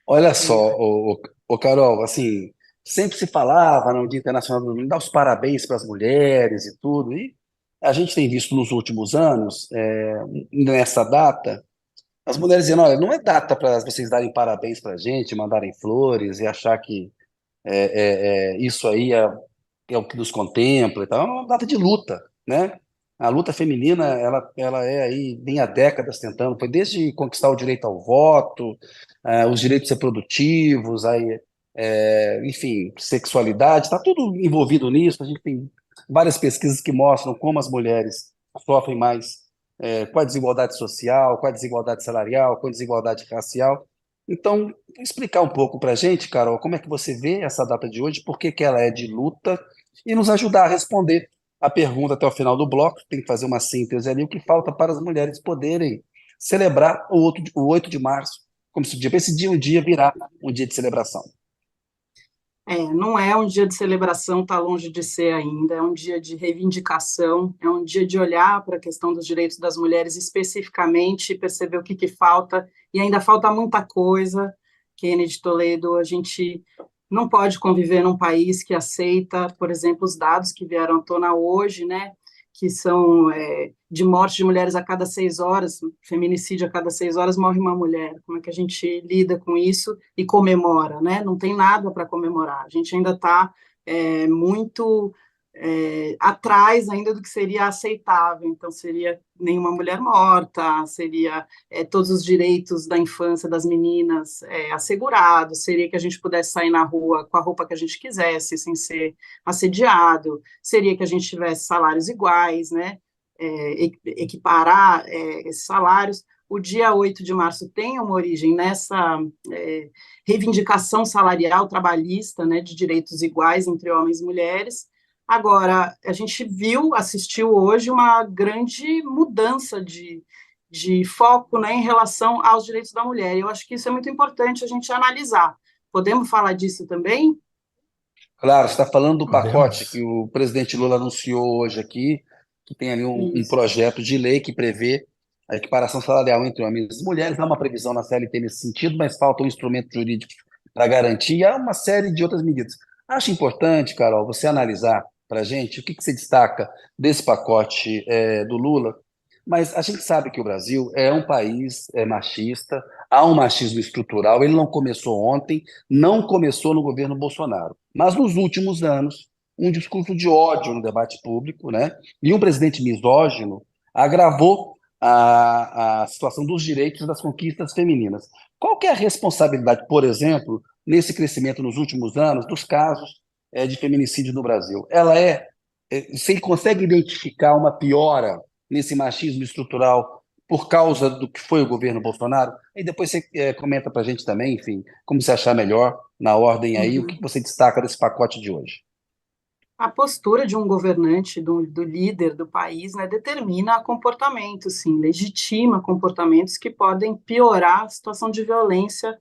Olha E, só, Carol, assim, sempre se falava no Dia Internacional do Mulher, dar os parabéns para as mulheres e tudo, e a gente tem visto nos últimos anos, nessa data, as mulheres dizendo, olha, não é data para vocês darem parabéns para a gente, mandarem flores e achar que isso aí é o que nos contempla e tal. É uma data de luta, né? A luta feminina, ela é aí, vem há décadas tentando, foi desde conquistar o direito ao voto, os direitos reprodutivos, aí, enfim, sexualidade, está tudo envolvido nisso. A gente tem várias pesquisas que mostram como as mulheres sofrem mais com a desigualdade social, com a desigualdade salarial, com a desigualdade racial. Então, explicar um pouco para a gente, Carol, como é que você vê essa data de hoje, por que que ela é de luta, e nos ajudar a responder a pergunta até o final do bloco. Tem que fazer uma síntese ali, o que falta para as mulheres poderem celebrar o 8 de março, como se esse dia um dia virar um dia de celebração. não é um dia de celebração, está longe de ser ainda, é um dia de reivindicação, é um dia de olhar para a questão dos direitos das mulheres especificamente, perceber o que, que falta, e ainda falta muita coisa. Kennedy Toledo, a gente não pode conviver num país que aceita, por exemplo, os dados que vieram à tona hoje, né, que são de morte de mulheres a cada 6 horas, feminicídio a cada 6 horas morre uma mulher. Como é que a gente lida com isso e comemora, né? Não tem nada para comemorar. A gente ainda está muito atrás ainda do que seria aceitável. Então, seria nenhuma mulher morta, seria todos os direitos da infância das meninas assegurados, seria que a gente pudesse sair na rua com a roupa que a gente quisesse, sem ser assediado, seria que a gente tivesse salários iguais, né? Equiparar esses salários. O dia 8 de março tem uma origem nessa reivindicação salarial trabalhista, né, de direitos iguais entre homens e mulheres. Agora, a gente viu, assistiu hoje uma grande mudança de foco, né, em relação aos direitos da mulher. Eu acho que isso é muito importante a gente analisar. Podemos falar disso também? Claro, você está falando do pacote que Podemos. o presidente Lula anunciou hoje aqui, que tem ali um Isso. projeto de lei que prevê a equiparação salarial entre homens e mulheres. Há uma previsão na CLT nesse sentido, mas falta um instrumento jurídico para garantir. E há uma série de outras medidas. Acho importante, Carol, você analisar para a gente o que você destaca desse pacote do Lula, mas a gente sabe que o Brasil é um país machista, há um machismo estrutural, ele não começou ontem, não começou no governo Bolsonaro, mas nos últimos anos, um discurso de ódio no debate público, né? E um presidente misógino agravou a situação dos direitos e das conquistas femininas. Qual que é a responsabilidade, por exemplo, nesse crescimento nos últimos anos dos casos de feminicídio no Brasil? Você consegue identificar uma piora nesse machismo estrutural por causa do que foi o governo Bolsonaro? E depois você comenta para a gente também, enfim, como você achar melhor na ordem aí, o que Uhum. você destaca desse pacote de hoje? A postura de um governante, do líder do país, né, determina comportamento, sim, legitima comportamentos que podem piorar a situação de violência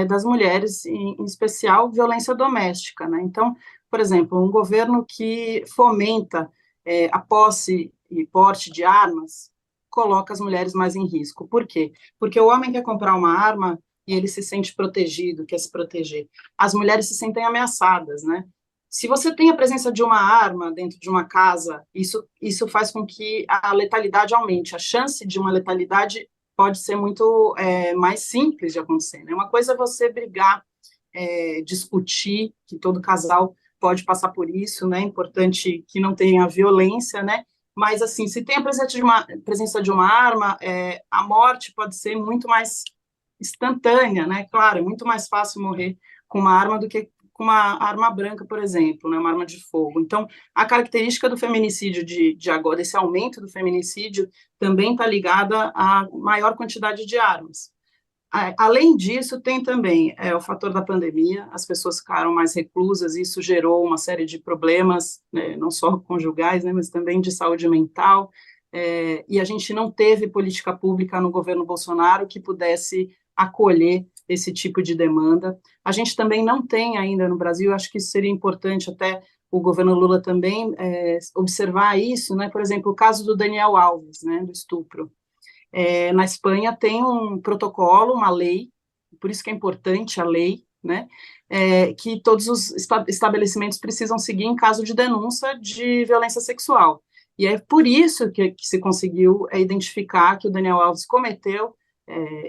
das mulheres, em especial violência doméstica, né? Então, por exemplo, um governo que fomenta a posse e porte de armas coloca as mulheres mais em risco. Por quê? Porque o homem quer comprar uma arma e ele se sente protegido, quer se proteger. As mulheres se sentem ameaçadas, né? Se você tem a presença de uma arma dentro de uma casa, isso faz com que a letalidade aumente. A chance de uma letalidade pode ser muito mais simples de acontecer. Né? Uma coisa é você brigar, discutir, que todo casal pode passar por isso, né? É importante que não tenha violência, né? Mas, assim, se tem a presença de uma arma, a morte pode ser muito mais instantânea, né? Claro, é muito mais fácil morrer com uma arma do que com uma arma branca, por exemplo, né? Uma arma de fogo. Então, a característica do feminicídio de agora, esse aumento do feminicídio, também está ligada à maior quantidade de armas. Além disso, tem também o fator da pandemia, as pessoas ficaram mais reclusas, isso gerou uma série de problemas, né, não só conjugais, né, mas também de saúde mental, e a gente não teve política pública no governo Bolsonaro que pudesse acolher esse tipo de demanda. A gente também não tem ainda no Brasil, acho que isso seria importante até o governo Lula também observar isso, né, por exemplo, o caso do Daniel Alves, né, do estupro. Na Espanha tem um protocolo, uma lei por isso que é importante a lei, né, que todos os estabelecimentos precisam seguir em caso de denúncia de violência sexual. E é por isso que se conseguiu identificar que o Daniel Alves cometeu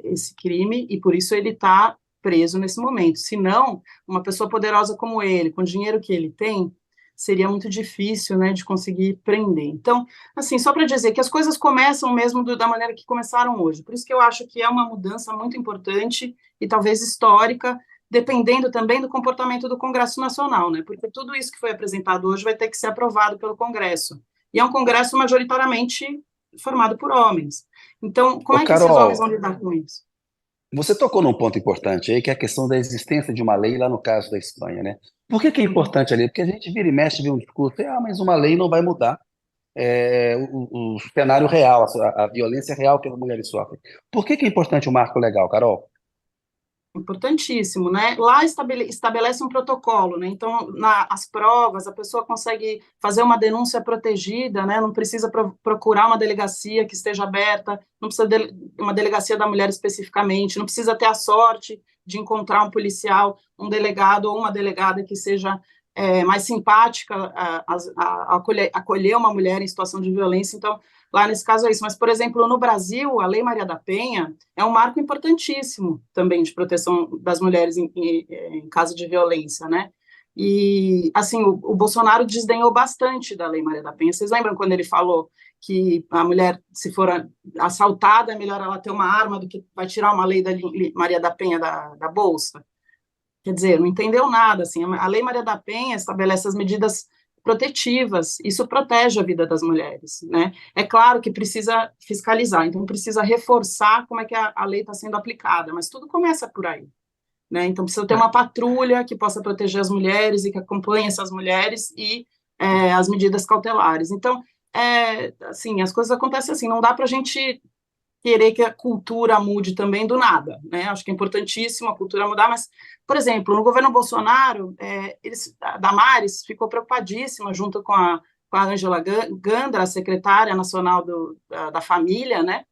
esse crime, e por isso ele está preso nesse momento. Se não, uma pessoa poderosa como ele, com o dinheiro que ele tem, seria muito difícil, né, de conseguir prender. Então, assim, só para dizer que as coisas começam mesmo da maneira que começaram hoje. Por isso que eu acho que é uma mudança muito importante e talvez histórica, dependendo também do comportamento do Congresso Nacional, né? Porque tudo isso que foi apresentado hoje vai ter que ser aprovado pelo Congresso. E é um Congresso majoritariamente formado por homens. Então, como Ô, é que esses homens Carol, vão lidar com isso? você tocou num ponto importante aí, que é a questão da existência de uma lei lá no caso da Espanha, né? Por que que é Uhum. importante ali? Porque a gente vira e mexe, vê um discurso, mas uma lei não vai mudar o cenário real, a violência real que as mulheres sofrem. Por que que é importante o marco legal, Carol? Importantíssimo, né? Lá estabelece um protocolo, né? Então, as provas, a pessoa consegue fazer uma denúncia protegida, né? Não precisa procurar uma delegacia que esteja aberta, não precisa uma delegacia da mulher especificamente, não precisa ter a sorte de encontrar um policial, um delegado ou uma delegada que seja mais simpática a acolher uma mulher em situação de violência. Então, lá nesse caso é isso. Mas, por exemplo, no Brasil, a Lei Maria da Penha é um marco importantíssimo também de proteção das mulheres em caso de violência, né? E, assim, o Bolsonaro desdenhou bastante da Lei Maria da Penha. Vocês lembram quando ele falou que a mulher, se for assaltada, é melhor ela ter uma arma do que vai tirar uma lei da Maria da Penha da Bolsa? Quer dizer, não entendeu nada, assim, a Lei Maria da Penha estabelece as medidas protetivas, isso protege a vida das mulheres, né? É claro que precisa fiscalizar, então precisa reforçar como é que a lei está sendo aplicada, mas tudo começa por aí, né? Então precisa ter uma patrulha que possa proteger as mulheres e que acompanhe essas mulheres e as medidas cautelares. Então, assim, as coisas acontecem assim, não dá para a gente querer que a cultura mude também do nada, né? Acho que é importantíssimo a cultura mudar, mas, por exemplo, no governo Bolsonaro, a Damares ficou preocupadíssima junto com a Ângela Gandra, a secretária nacional da família, né?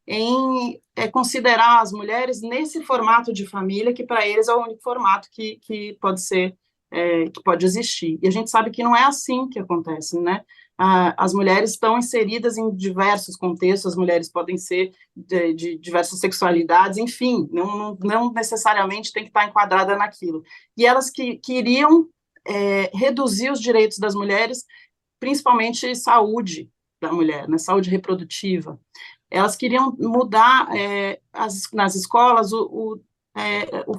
Em considerar as mulheres nesse formato de família, que para eles é o único formato que pode ser, que pode existir. E a gente sabe que não é assim que acontece, né? As mulheres estão inseridas em diversos contextos, as mulheres podem ser de diversas sexualidades, enfim, não necessariamente tem que estar enquadrada naquilo. E elas queriam reduzir os direitos das mulheres, principalmente saúde da mulher, né, saúde reprodutiva. Elas queriam mudar nas escolas o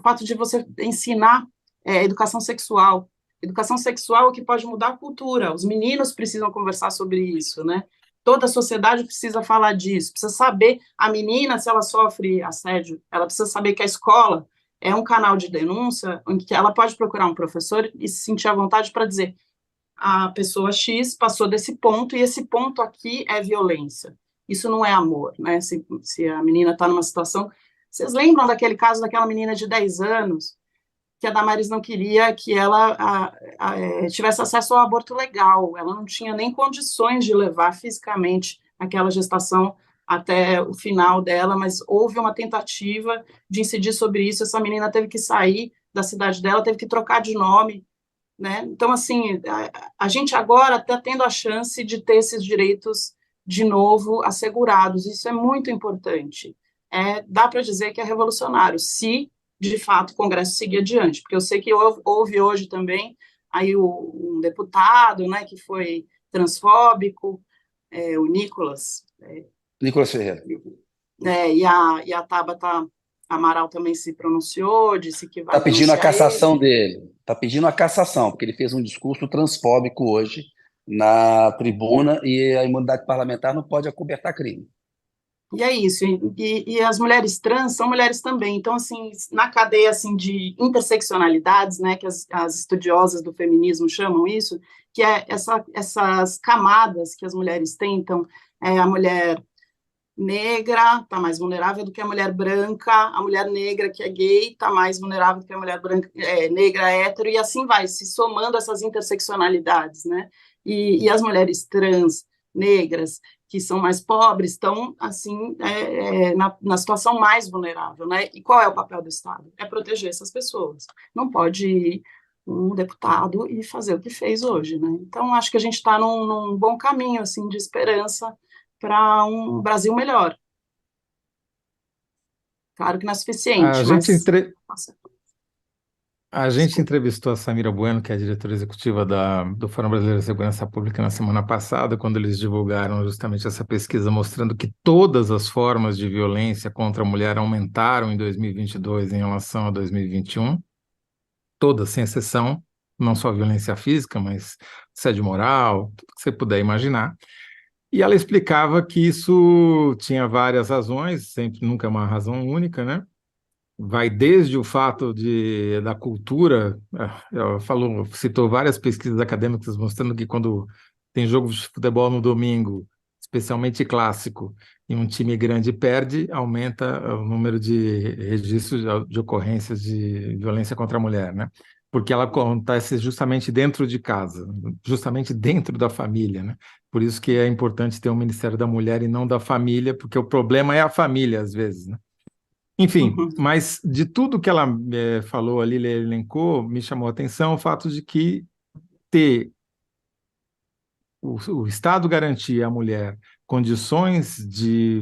fato de você ensinar educação sexual. Educação sexual é o que pode mudar a cultura. Os meninos precisam conversar sobre isso, né? Toda a sociedade precisa falar disso, precisa saber a menina, se ela sofre assédio, ela precisa saber que a escola é um canal de denúncia em que ela pode procurar um professor e se sentir à vontade para dizer a pessoa X passou desse ponto e esse ponto aqui é violência. Isso não é amor, né? Se a menina está numa situação. Vocês lembram daquele caso daquela menina de 10 anos que a Damares não queria que ela tivesse acesso ao aborto legal? Ela não tinha nem condições de levar fisicamente aquela gestação até o final dela, mas houve uma tentativa de incidir sobre isso. Essa menina teve que sair da cidade dela, teve que trocar de nome, né? Então, assim, a gente agora está tendo a chance de ter esses direitos de novo assegurados, isso é muito importante. Dá para dizer que é revolucionário, se de fato o Congresso seguir adiante, porque eu sei que houve hoje também aí um deputado, né, que foi transfóbico, o Nicolas, Nicolas Ferreira. e a Tabata Amaral também se pronunciou, disse que Está vai pedindo a denunciar ele. cassação dele. Está pedindo a cassação, porque ele fez um discurso transfóbico hoje na tribuna e a imunidade parlamentar não pode acobertar crime. E é isso, e as mulheres trans são mulheres também, então, assim, na cadeia, assim, de interseccionalidades, né, que as estudiosas do feminismo chamam isso, que é essas camadas que as mulheres têm, então, a mulher negra está mais vulnerável do que a mulher branca, a mulher negra que é gay está mais vulnerável do que a mulher branca, negra hétero, e assim vai, se somando essas interseccionalidades, né, e as mulheres trans, negras, que são mais pobres, estão, assim, na situação mais vulnerável, né? E qual é o papel do Estado? É proteger essas pessoas. Não pode ir um deputado e fazer o que fez hoje, né? Então, acho que a gente está num bom caminho, assim, de esperança para um Brasil melhor. Claro que não é A suficiente, gente, mas... Nossa, a gente desculpa. entrevistou a Samira Bueno, que é a diretora executiva do Fórum Brasileiro de Segurança Pública, na semana passada, quando eles divulgaram justamente essa pesquisa mostrando que todas as formas de violência contra a mulher aumentaram em 2022 em relação a 2021, todas, sem exceção, não só a violência física, mas assédio moral, tudo que você puder imaginar. E ela explicava que isso tinha várias razões, sempre nunca é uma razão única, né? Vai desde o fato da cultura, ela citou várias pesquisas acadêmicas mostrando que quando tem jogo de futebol no domingo, especialmente clássico, e um time grande perde, aumenta o número de registros de ocorrências de violência contra a mulher, né? Porque ela acontece justamente dentro de casa, justamente dentro da família, né? Por isso que é importante ter um Ministério da Mulher e não da família, porque o problema é a família, às vezes, né? Enfim, Uhum. mas de tudo que ela falou ali, elencou, me chamou a atenção o fato de que ter o Estado garantir à mulher condições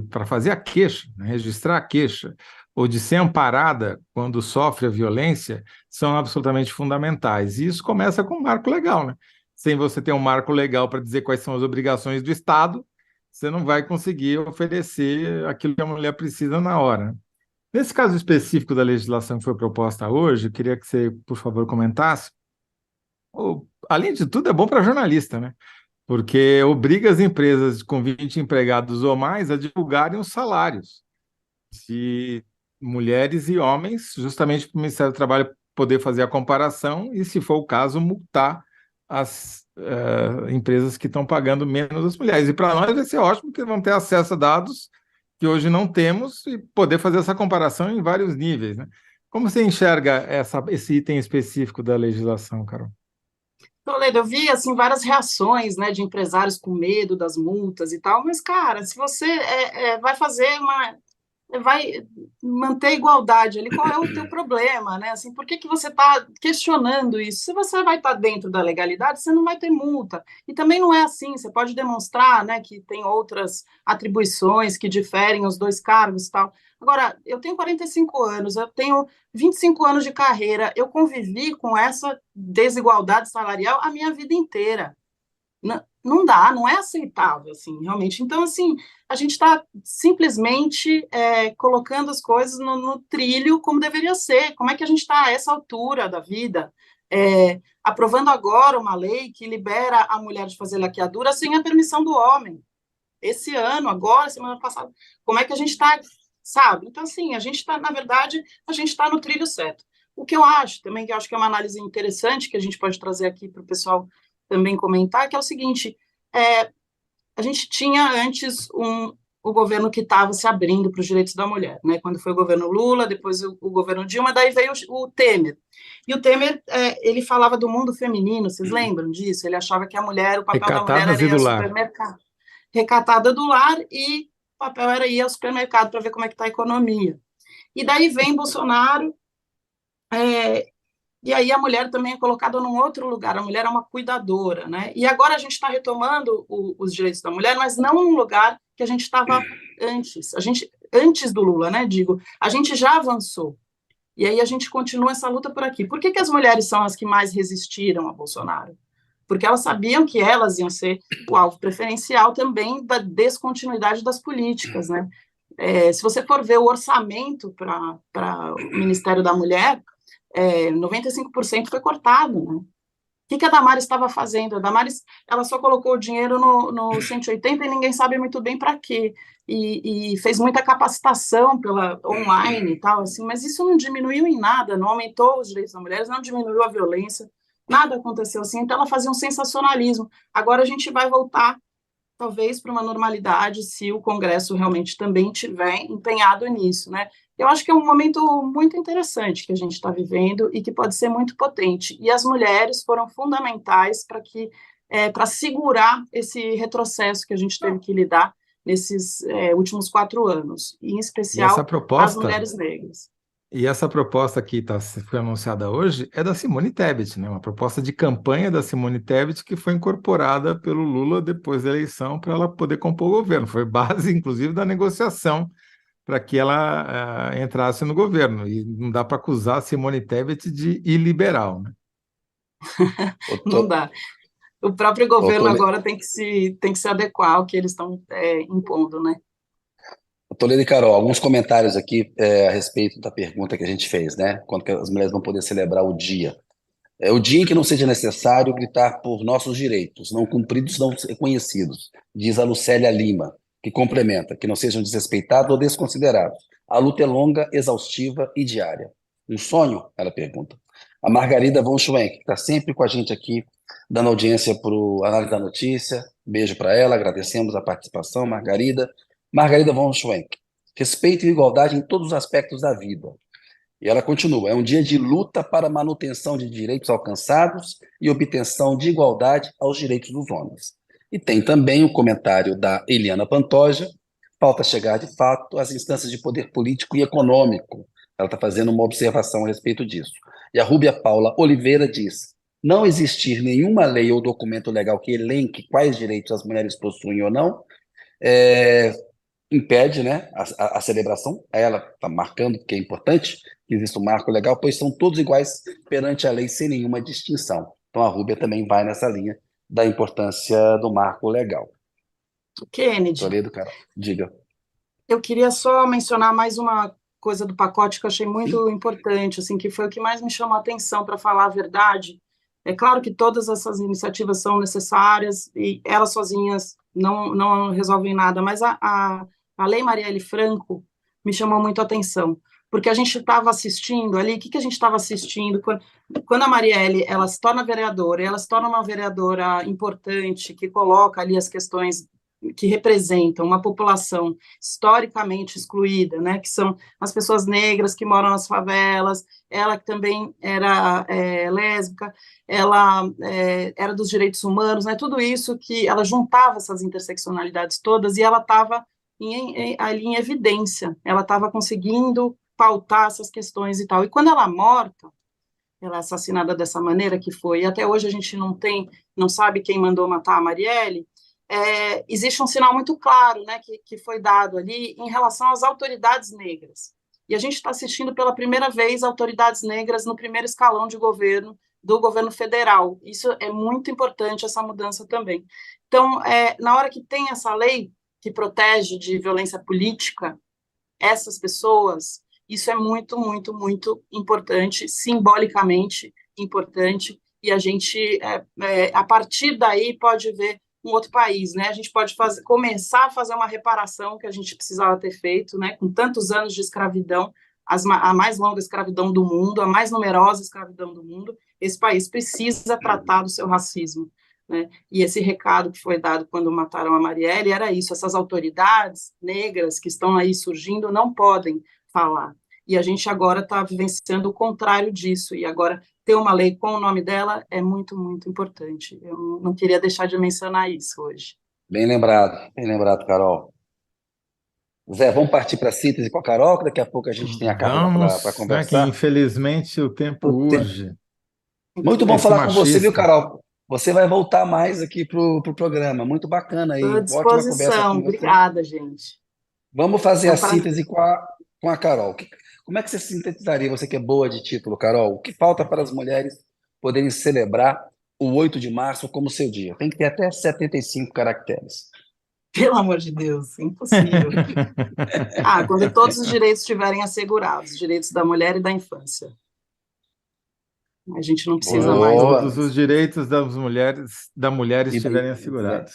para fazer a queixa, né, registrar a queixa, ou de ser amparada quando sofre a violência, são absolutamente fundamentais. E isso começa com um marco legal, né? Sem você ter um marco legal para dizer quais são as obrigações do Estado, você não vai conseguir oferecer aquilo que a mulher precisa na hora, né? Nesse caso específico da legislação que foi proposta hoje, eu queria que você, por favor, comentasse. Além de tudo, é bom para jornalista, né? Porque obriga as empresas com 20 empregados ou mais a divulgarem os salários de mulheres e homens, justamente para o Ministério do Trabalho poder fazer a comparação e, se for o caso, multar as empresas que estão pagando menos as mulheres. E para nós vai ser ótimo que vão ter acesso a dados que hoje não temos e poder fazer essa comparação em vários níveis, né? Como você enxerga esse item específico da legislação, Carol? Toledo, eu vi assim várias reações, né, de empresários com medo das multas e tal, mas cara, se você vai fazer vai manter a igualdade ali, qual é o teu problema, né? Assim, por que que você está questionando isso? Se você vai estar dentro da legalidade, você não vai ter multa. E também não é assim, você pode demonstrar, né, que tem outras atribuições que diferem os dois cargos e tal. Agora, eu tenho 45 anos, eu tenho 25 anos de carreira, eu convivi com essa desigualdade salarial a minha vida inteira. Não dá, não é aceitável, assim, realmente. Então, assim, a gente está simplesmente colocando as coisas no trilho como deveria ser. Como é que a gente está a essa altura da vida, aprovando agora uma lei que libera a mulher de fazer laqueadura sem a permissão do homem? Esse ano, agora, semana passada, como é que a gente está, sabe? Então, assim, a gente está, na verdade, a gente está no trilho certo. O que eu acho também, que eu acho que é uma análise interessante que a gente pode trazer aqui para o pessoal também comentar, que é o seguinte, a gente tinha antes o governo que estava se abrindo para os direitos da mulher, né? Quando foi o governo Lula, depois o governo Dilma, daí veio o Temer. E o Temer, ele falava do mundo feminino, vocês lembram disso? Ele achava que o papel da mulher Recatadas era e ir ao do lar. supermercado, recatada do lar, e o papel era ir ao supermercado para ver como é que está a economia. E daí vem Bolsonaro, e aí a mulher também é colocada num outro lugar, a mulher é uma cuidadora, né? E agora a gente está retomando os direitos da mulher, mas não num lugar que a gente estava antes. Antes do Lula, né? Digo, a gente já avançou. E aí a gente continua essa luta por aqui. Por que as mulheres são as que mais resistiram a Bolsonaro? Porque elas sabiam que elas iam ser o alvo preferencial também da descontinuidade das políticas, né? Se você for ver o orçamento para o Ministério da Mulher, 95% foi cortado, né? O que a Damares estava fazendo? A Damares, ela só colocou o dinheiro no 180 e ninguém sabe muito bem para quê. E fez muita capacitação pela online e tal, assim, mas isso não diminuiu em nada, não aumentou os direitos das mulheres, não diminuiu a violência, nada aconteceu assim, então ela fazia um sensacionalismo. Agora a gente vai voltar talvez para uma normalidade, se o Congresso realmente também tiver empenhado nisso, né? Eu acho que é um momento muito interessante que a gente está vivendo e que pode ser muito potente. E as mulheres foram fundamentais para segurar esse retrocesso que a gente teve que lidar nesses últimos 4 anos, em E essa especial as proposta, mulheres negras. e essa proposta que foi anunciada hoje é da Simone Tebet, né? Uma proposta de campanha da Simone Tebet que foi incorporada pelo Lula depois da eleição para ela poder compor o governo. Foi base, inclusive, da negociação para que ela entrasse no governo. E não dá para acusar a Simone Tebet de iliberal, né? Eu Não tô, dá. O próprio eu tô, governo agora tem que se adequar ao que eles estão impondo, né? Toledo e Carol, alguns comentários aqui a respeito da pergunta que a gente fez, né? Quando que as mulheres vão poder celebrar o dia. É o dia em que não seja necessário gritar por nossos direitos, não cumpridos, não reconhecidos, diz a Lucélia Lima, que complementa, que não sejam desrespeitados ou desconsiderados. A luta é longa, exaustiva e diária. Um sonho? Ela pergunta. A Margarida von Schwenk, que está sempre com a gente aqui, dando audiência para o Análise da Notícia. Beijo para ela, agradecemos a participação, Margarida. Margarida von Schwenk. Respeito e igualdade em todos os aspectos da vida. E ela continua: é um dia de luta para a manutenção de direitos alcançados e obtenção de igualdade aos direitos dos homens. E tem também o comentário da Eliana Pantoja: falta chegar de fato às instâncias de poder político e econômico. Ela está fazendo uma observação a respeito disso. E a Rúbia Paula Oliveira diz: não existir nenhuma lei ou documento legal que elenque quais direitos as mulheres possuem ou não, é, impede, né, a celebração. Ela está marcando, que é importante que exista um marco legal, pois são todos iguais perante a lei, sem nenhuma distinção. Então a Rúbia também vai nessa linha da importância do marco legal. Kennedy, Toledo, cara, diga. eu queria só mencionar mais uma coisa do pacote que eu achei muito importante, assim, que foi o que mais me chamou a atenção, para falar a verdade. É claro que todas essas iniciativas são necessárias e elas sozinhas não resolvem nada, mas a Lei Marielle Franco me chamou muito a atenção, porque a gente estava assistindo ali, o que a gente estava assistindo quando a Marielle, ela se torna vereadora, ela se torna uma vereadora importante, que coloca ali as questões que representam uma população historicamente excluída, né, que são as pessoas negras que moram nas favelas, ela que também era lésbica, ela era dos direitos humanos, né, tudo isso que ela juntava essas interseccionalidades todas e ela estava ali em evidência, ela estava conseguindo pautar essas questões e tal, e quando ela é morta, ela é assassinada dessa maneira que foi, e até hoje a gente não sabe quem mandou matar a Marielle, existe um sinal muito claro, né, que foi dado ali em relação às autoridades negras. E a gente está assistindo pela primeira vez autoridades negras no primeiro escalão de governo, do governo federal. Isso é muito importante, essa mudança também. Então, na hora que tem essa lei que protege de violência política essas pessoas, isso é muito, muito, muito importante, simbolicamente importante, e a gente, a partir daí, pode ver um outro país, né? A gente pode começar a fazer uma reparação que a gente precisava ter feito, né? Com tantos anos de escravidão, a mais longa escravidão do mundo, a mais numerosa escravidão do mundo, esse país precisa tratar do seu racismo, né? E esse recado que foi dado quando mataram a Marielle era isso: essas autoridades negras que estão aí surgindo não podem falar. E a gente agora está vivenciando o contrário disso, e agora ter uma lei com o nome dela é muito, muito importante. Eu não queria deixar de mencionar isso hoje. Bem lembrado, Carol. Zé, vamos partir para a síntese com a Carol, que daqui a pouco a gente tem a Carla para Vamos, né, que conversar. infelizmente o tempo O tempo. urge. Muito bom Esse falar com você, viu, machista. Carol? Você vai voltar mais aqui pro programa. Muito bacana Estou à aí. Ótima conversa disposição. com você. Obrigada, gente. Vamos fazer Foi a um prazer. síntese com a Carol. Como é que você sintetizaria, você que é boa de título, Carol? O que falta para as mulheres poderem celebrar o 8 de março como seu dia? Tem que ter até 75 caracteres. Pelo amor de Deus, impossível. Quando todos os direitos estiverem assegurados, os direitos da mulher e da infância. A gente não precisa Quando mais Boa. todos os violência. direitos das mulheres E estiverem daí, assegurados.